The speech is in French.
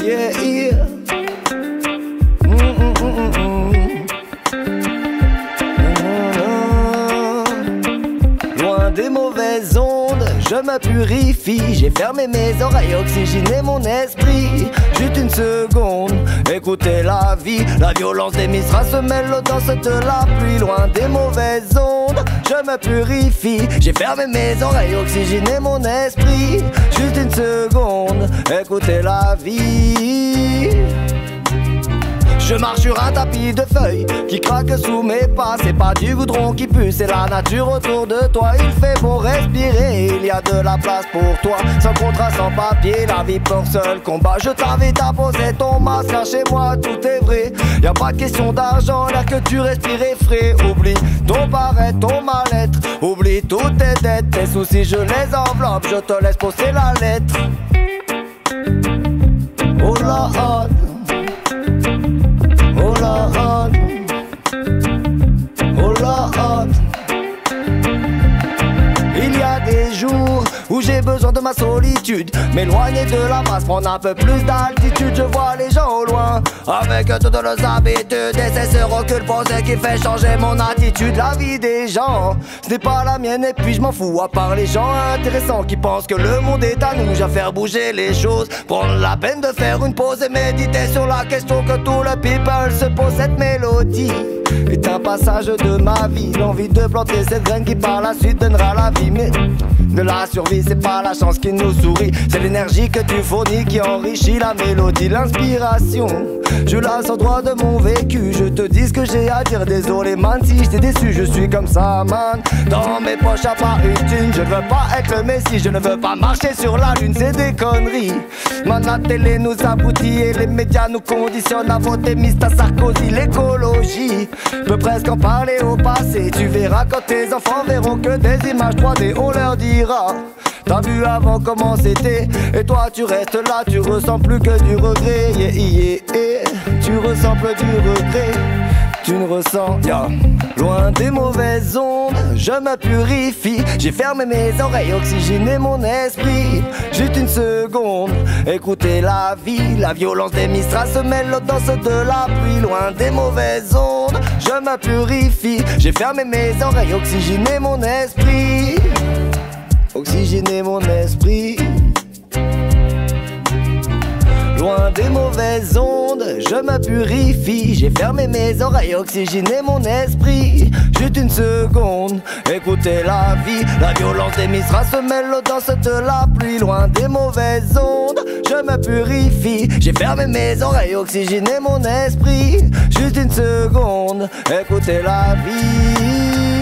yeah, yeah. Loin des mauvaises ondes, je me purifie. J'ai fermé mes oreilles, oxygéné mon esprit. Juste une seconde, écoutez la vie. La violence des Mistral se mêle aux danses de la pluie. Loin des mauvaises ondes, je me purifie. J'ai fermé mes oreilles, oxygéné mon esprit. Juste une seconde, écoutez la vie. Je marche sur un tapis de feuilles qui craque sous mes pas. C'est pas du goudron qui pue, c'est la nature autour de toi. Il fait bon respirer, il y a de la place pour toi. Sans contrat, sans papier, la vie pour seul combat. Je t'invite à poser ton masque, car chez moi tout est vrai. Y'a pas de question d'argent, l'air que tu respires est frais. Oublie ton paraît, ton mal-être. Oublie toutes tes dettes, tes soucis je les enveloppe. Je te laisse poser la lettre. Oh Lord, oh Lord, oh Lord. Il y a des jours où j'ai besoin de ma solitude, m'éloigner de la masse, prendre un peu plus d'altitude. Je vois les gens au loin, avec toutes leurs habitudes. Et c'est ce recul posé qui fait changer mon attitude. La vie des gens, ce n'est pas la mienne et puis je m'en fous. À part les gens intéressants qui pensent que le monde est à nous. J'ai faire bouger les choses, prendre la peine de faire une pause et méditer sur la question que tout le people se pose. Cette mélodie est un passage de ma vie, l'envie de planter cette graine qui par la suite donnera la vie. Mais de la survie, c'est pas la chance qui nous sourit, c'est l'énergie que tu fournis qui enrichit la mélodie, l'inspiration. Je la sens droit de mon vécu, je te dis ce que j'ai à dire. Désolé man si je t'ai déçu, je suis comme ça man. Dans mes poches y'a pas une thune, je veux pas être le messie, je ne veux pas marcher sur la lune, c'est des conneries. Man, la télé nous abrutit et les médias nous conditionnent à voter Mr Sarkozy. L'écologie peut presque en parler au passé. Tu verras quand tes enfants verront que des images 3D, on leur dira t'as vu avant comment c'était. Et toi tu restes là, tu ressens plus que du regret. Yeah, yeah, yeah. Tu ressens plus du regret. Tu ne ressens yeah. Loin des mauvaises ondes, je me purifie. J'ai fermé mes oreilles, oxygéné mon esprit. Juste une seconde, écoutez la vie. La violence des Mistral se mêle aux danses de la pluie. Loin des mauvaises ondes, je me purifie. J'ai fermé mes oreilles, oxygéné mon esprit. Oxygéner mon esprit. Loin des mauvaises ondes, je me purifie. J'ai fermé mes oreilles, oxygéné mon esprit. Juste une seconde, écoutez la vie. La violence des Mistral se mêle aux danses de la pluie. Loin des mauvaises ondes, je me purifie. J'ai fermé mes oreilles, oxygéné mon esprit. Juste une seconde, écoutez la vie.